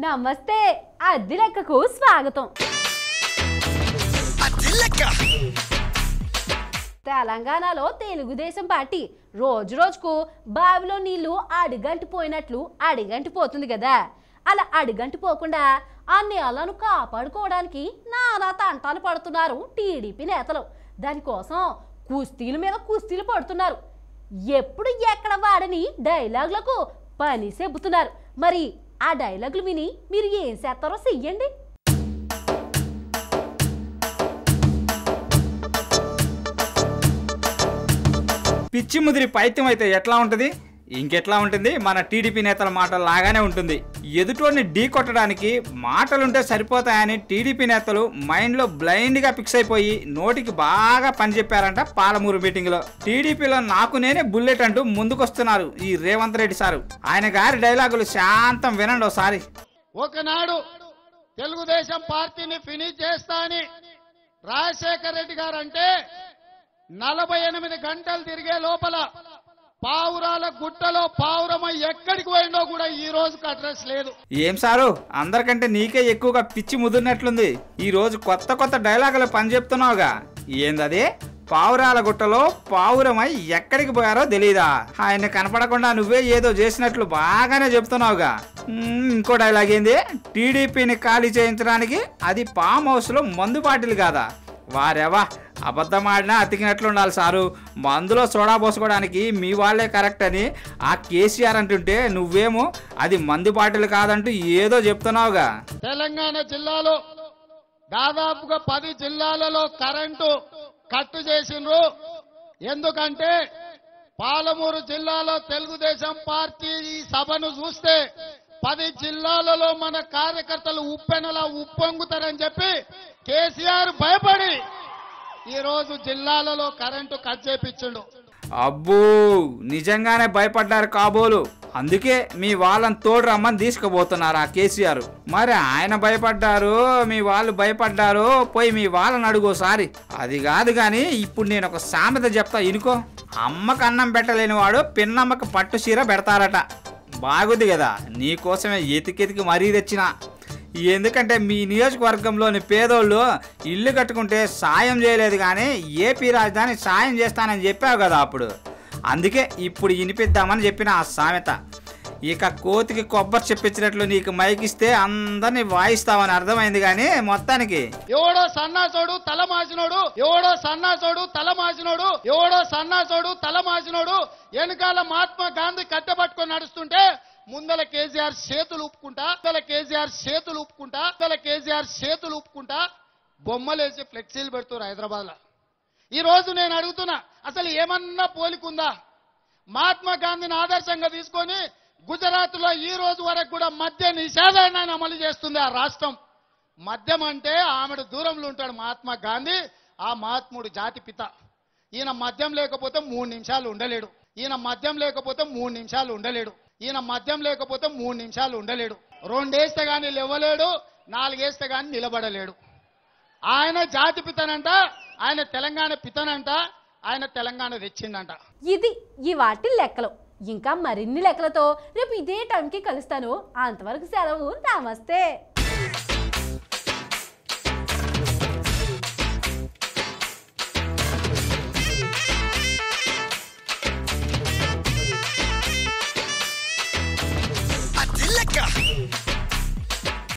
నమస్తే అద్ది లెక్కకు స్వాగతం. తెలంగాణలో తెలుగుదేశం పార్టీ రోజు రోజుకు బావిలో నీళ్లు అడిగంటిపోయినట్లు అడిగంటిపోతుంది కదా. అలా అడిగంటిపోకుండా ఆ నేలను కాపాడుకోవడానికి నానా తంటాలు పడుతున్నారు టీడీపీ నేతలు. దానికోసం కుస్తీల మీద కుస్తీలు పడుతున్నారు. ఎప్పుడు ఎక్కడ వాడని డైలాగులకు పని చెబుతున్నారు. మరి ఆ డైలాగులు విని మీరు ఏం చేస్తారో చెయ్యండి. పిచ్చి ముదిరి పైత్యం అయితే ఎట్లా ఉంటుంది? ఇంకెట్లా ఉంటుంది? మన టీడీపీ నేతల మాటలు లాగానే ఉంటుంది. ఎదుటోడిని ఢీ కొట్టడానికి మాటలుంటే సరిపోతాయని టీడీపీ నేతలు మైండ్లో బ్లైండ్గా ఫిక్స్ అయిపోయి నోటికి బాగా పనిచెప్పారంట పాలమూరు మీటింగ్లో. టీడీపీలో నాకు నేనే బుల్లెట్ అంటూ ముందుకొస్తున్నారు ఈ రేవంత్ రెడ్డి సారు. ఆయన గారి డైలాగులు శాంతం వినండి ఒకసారి. ఒకనాడు తెలుగుదేశం పార్టీని ఫినిష్ చేస్తా అని రాజశేఖర రెడ్డి గారు అంటే 48 గంటలు తిరిగే లోపల పావురాల గుట్టలో పావురమై ఎక్కడికి పోయిందో కూడా ఈ రోజుకి అడ్రస్ లేదు. ఏం సారు, అందరికంటే నీకే ఎక్కువగా పిచ్చి ముదిరినట్లుంది. ఈ రోజు కొత్త కొత్త డైలాగులు పని చెప్తున్నావుగా. ఏందది? పావురాల గుట్టలో పావురమై ఎక్కడికి పోయారో తెలీదా? ఆయన కనపడకుండా నువ్వే ఏదో చేసినట్లు బాగానే చెప్తున్నావుగా. ఇంకో డైలాగ్ ఏంది? టీడీపీని ఖాళీ చేయించడానికి అది ఫామ్ హౌస్ లో మందు బాటిల్ కాదా? వారెవా, అబద్ధమాడినా అతికినట్లు ఉండాలి సారు. మందులో సోడా పోసుకోవడానికి మీ వాళ్ళే కరెక్ట్ అని ఆ కేసీఆర్ అంటుంటే నువ్వేమో అది మందు బాటిల్ కాదంటూ ఏదో చెప్తున్నావుగా. తెలంగాణ జిల్లాలో దాదాపుగా 10 జిల్లాలలో కరెంటు కట్టు చేసిండ్రు. ఎందుకంటే పాలమూరు జిల్లాలో తెలుగుదేశం పార్టీ ఈ సభను చూస్తే 10 జిల్లాలలో మన కార్యకర్తలు ఉప్పెనలా ఉప్పొంగుతారని చెప్పి కేసీఆర్ భయపడి ఈ రోజు జిల్లాలలో కరెంటు కట్ చేపించిండు. అబ్బో, నిజంగానే భయపడ్డారు కాబోలు. అందుకే మీ వాళ్ళని తోడు రమ్మని తీసుకుపోతున్నారు ఆ కేసీఆర్. మరి ఆయన భయపడ్డారు, మీ వాళ్ళు భయపడ్డారు, పోయి మీ వాళ్ళని అడుగోసారి. అది కాదు కానీ ఇప్పుడు నేను ఒక సామెత చెప్తా ఇనుకో. అమ్మకు అన్నం పెట్టలేని వాడు పిన్నమ్మకు పట్టు చీర పెడతారట. బాగుంది కదా, నీకోసమే ఎతికెతికి మరీ తెచ్చిన. ఎందుకంటే మీ నియోజకవర్గంలోని పేదోళ్ళు ఇల్లు కట్టుకుంటే సాయం చేయలేదు కానీ ఏపీ రాజధాని సాయం చేస్తానని చెప్పావు కదా అప్పుడు. అందుకే ఇప్పుడు వినిపిద్దామని చెప్పిన ఆ సామెత. ఇక కోతికి కొబ్బరి చెప్పించినట్లు నీకు మైకిస్తే అందరినీ వాయిస్తావని అర్థమైంది. కానీ మొత్తానికి ఎవడో సన్నాసోడు తల మాసినోడు, ఎవడో సన్నాసోడు తల మాసినోడు, ఎవడో సన్నాసోడు తల మాసినోడు వెనకాల మహాత్మా గాంధీ కట్టెపట్టుకొని నడుస్తుంటే ముందల కేసీఆర్ చేతులు ఊపుకుంటా బొమ్మలేసి ఫ్లెక్సీలు పెడుతున్నారు హైదరాబాద్ లో. ఈ రోజు నేను అడుగుతున్నా, అసలు ఏమన్నా పోలికుందా? మహాత్మా గాంధీని ఆదర్శంగా తీసుకొని గుజరాత్ లో ఈ రోజు వరకు కూడా మద్య నిషేధాన్ని అమలు చేస్తుంది ఆ రాష్ట్రం. మద్యం అంటే ఆమెడు దూరంలో ఉంటాడు మహాత్మా గాంధీ. ఆ మహాత్ముడు జాతి పిత. ఈయన మద్యం లేకపోతే 3 నిమిషాలు ఉండలేడు. ఈయన మద్యం లేకపోతే 3 నిమిషాలు ఉండలేడు. 2 వేస్తే గానీ లేవలేడు, 4 వేస్తే గానీ నిలబడలేడు. ఆయన జాతి పితనంట, ఆయన తెలంగాణ పితనంట, ఆయన తెలంగాణ తెచ్చిండంట. ఇది ఈ వాటి లెక్కలు. ఇంకా మరిన్ని లెక్కలతో రేపు ఇదే టైంకి కలుస్తాను. అంతవరకు సెలవు. నమస్తే.